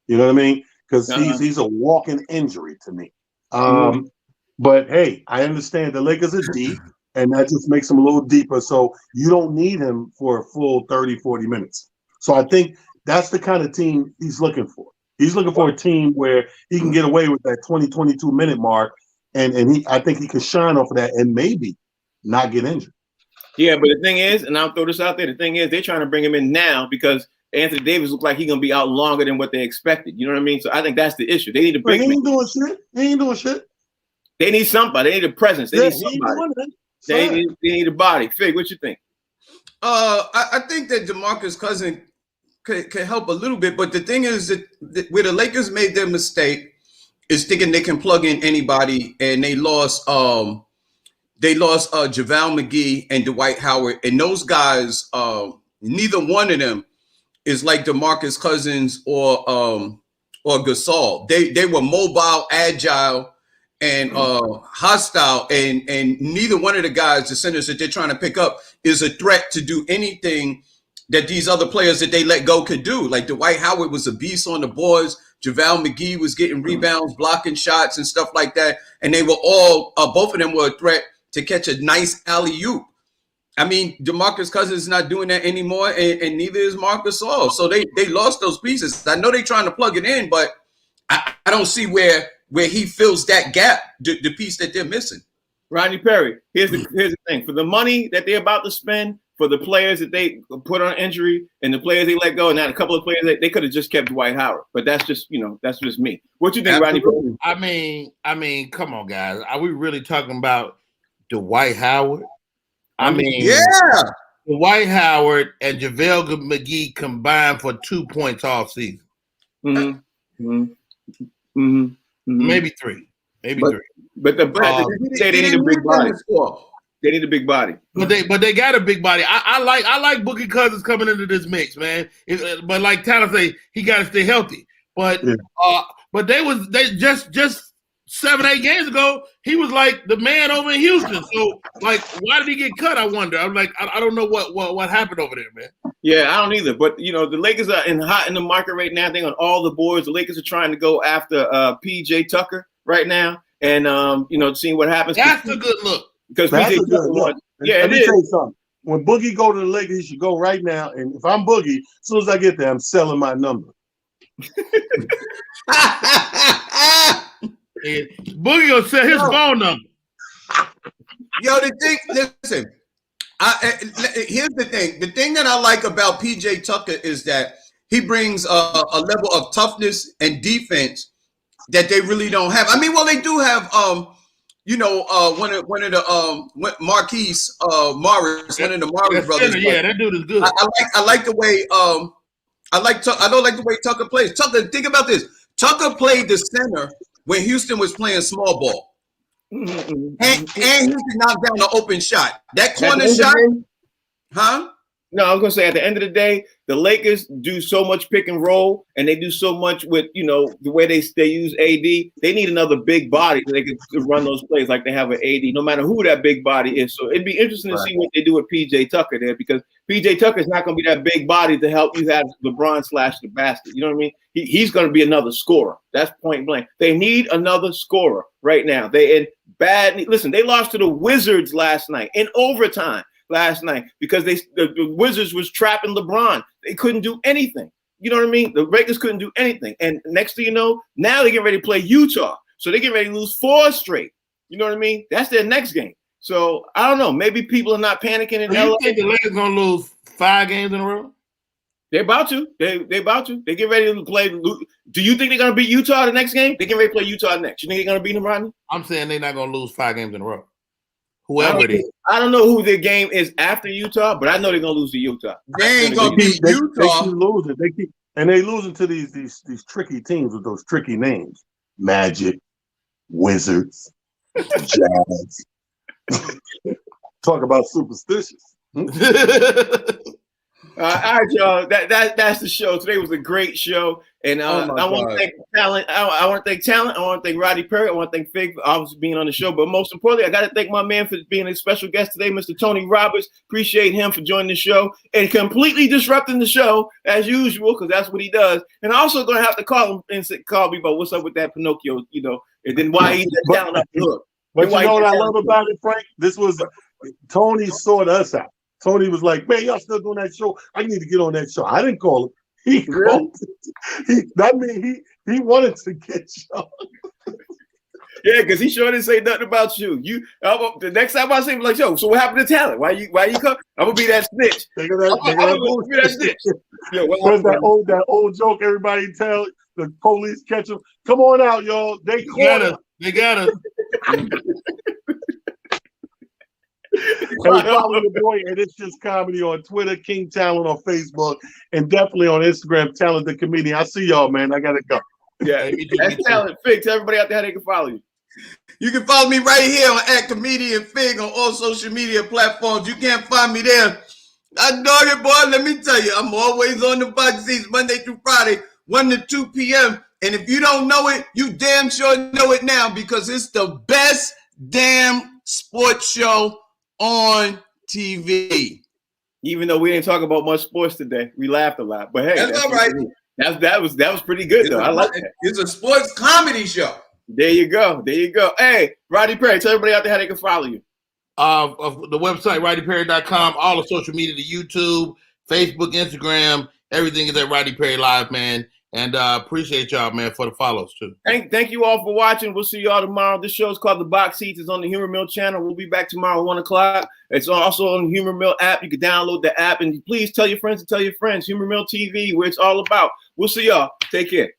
You know what I mean? Because he's a walking injury to me. But hey, I understand the Lakers are deep, and that just makes them a little deeper. So you don't need him for a full 30, 40 minutes. So I think that's the kind of team he's looking for. He's looking for a team where he can get away with that 20, 22-minute mark, and I think he can shine off of that and maybe not get injured. Yeah, but the thing is, and I'll throw this out there, the thing is they're trying to bring him in now because Anthony Davis looks like he's going to be out longer than what they expected. You know what I mean? So I think that's the issue. They need a big man. He ain't doing shit. They need somebody. They need a presence. They need somebody. They need a body. Fig, what you think? I think that DeMarcus Cousins could help a little bit, but the thing is that where the Lakers made their mistake is thinking they can plug in anybody, and they lost JaVale McGee and Dwight Howard, and those guys, neither one of them is like DeMarcus Cousins or Gasol. They were mobile, agile, and hostile, and neither one of the guys, the centers that they're trying to pick up, is a threat to do anything that these other players that they let go could do. Like Dwight Howard was a beast on the boards. JaVale McGee was getting rebounds, blocking shots and stuff like that. And they were all, both of them were a threat to catch a nice alley-oop. I mean, DeMarcus Cousins is not doing that anymore, and neither is Marcus Gasol. So they lost those pieces. I know they're trying to plug it in, but I don't see where he fills that gap, the piece that they're missing. Rodney Perry, here's the thing. For the money that they're about to spend, for the players that they put on injury and the players they let go, and now a couple of players that they could have just kept Dwight Howard. But that's just me. What you think, Rodney Perry? I mean, come on, guys. Are we really talking about Dwight Howard? I mean, yeah. Dwight Howard and JaVale McGee combined for 2 points all season. Maybe three. But they need a big body. They need a big body. But they got a big body. I like Boogie Cousins coming into this mix, man. But like Tyler say, he got to stay healthy. But they just 7-8 games ago, he was like the man over in Houston. So like, why did he get cut? I wonder. I'm like, I don't know what happened over there, man. Yeah, I don't either. But the Lakers are hot in the market right now. They're on all the boards. The Lakers are trying to go after PJ Tucker right now, and seeing what happens. That's a good look. Because PJ Tucker won. Yeah, let me tell you something. When Boogie go to the Lakers, he should go right now. And if I'm Boogie, as soon as I get there, I'm selling my number. Boogie gonna sell his phone number. Yo, listen. Here's the thing. The thing that I like about PJ Tucker is that he brings a level of toughness and defense that they really don't have. I mean, well, they do have one of the Marquise Morris, one of the Morris brothers. Yeah, that dude is good. I like the way I don't like the way Tucker plays. Tucker, think about this. Tucker played the center when Houston was playing small ball. And Houston knocked down the open shot. That corner shot, huh? No, I was gonna say at the end of the day, the Lakers do so much pick and roll, and they do so much with the way they use AD. They need another big body so they can run those plays like they have with AD, no matter who that big body is. So it'd be interesting to see what they do with PJ Tucker there, because PJ Tucker is not gonna be that big body to help you have LeBron slash the basket. You know what I mean? He's gonna be another scorer. That's point blank. They need another scorer right now. Listen, they lost to the Wizards last night in overtime. Last night because the Wizards was trapping LeBron. They couldn't do anything. You know what I mean? The Lakers couldn't do anything. And next thing you know, now they get ready to play Utah. So they get ready to lose 4 straight. You know what I mean? That's their next game. So I don't know. Maybe people are not panicking in LA. You think the Lakers gonna lose 5 games in a row? They're about to. They about to. They get ready to play. Do you think they're gonna beat Utah the next game? They get ready to play Utah next. You think they're gonna beat them, Rodney? I'm saying they're not gonna lose 5 games in a row. Whoever it is. I don't know who their game is after Utah, but I know they're gonna lose to Utah. They ain't gonna beat Utah. They keep losing. They losing to these tricky teams with those tricky names: Magic, Wizards, Jazz. Talk about superstitious. All right, y'all. That's the show. Today was a great show, and I want to thank talent. I want to thank talent. I want to thank Rodney Perry. I want to thank Fig for obviously being on the show. But most importantly, I got to thank my man for being a special guest today, Mr. Tony Roberts. Appreciate him for joining the show and completely disrupting the show as usual, because that's what he does. And also going to have to call him and call me about what's up with that Pinocchio, and then why he's down up the hook. But you know what I love about it, Frank? This was Tony sorted us out. Tony was like, "Man, y'all still doing that show? I need to get on that show." I didn't call him. He called. He wanted to get you. Yeah, because he sure didn't say nothing about you. The next time I see him, like, "Yo, so what happened to talent? Why you come? I'm gonna be that snitch. I'm gonna be that snitch." Yo, what's that old joke everybody tell? The police catch him. Come on out, y'all. They got us. And follow the boy, and it's just comedy on Twitter, King Talent on Facebook, and definitely on Instagram, Talent the Comedian. I see y'all, man. I gotta go. Yeah, that's Talent. Fig, tell everybody out there how they can follow you. You can follow me right here on @ComedianFig on all social media platforms. You can't find me there. I dog it, boy. Let me tell you, I'm always on the box seats Monday through Friday, 1 to 2 p.m. And if you don't know it, you damn sure know it now, because it's the best damn sports show on TV. Even though we didn't talk about much sports today, we laughed a lot. But hey, that's all right. That was pretty good though. I like that. It's a sports comedy show. There you go. Hey, Rodney Perry, tell everybody out there how they can follow you. of the website, RodneyPerry.com, all the social media, the YouTube, Facebook, Instagram, everything is at Rodney Perry Live, man. And appreciate y'all, man, for the follows too. Thank you all for watching. We'll see y'all tomorrow. This show is called The Box Seats. It's on the Humor Mill channel. We'll be back tomorrow, 1 o'clock. It's also on the Humor Mill app. You can download the app, and please tell your friends to tell your friends. Humor Mill TV, where it's all about. We'll see y'all. Take care.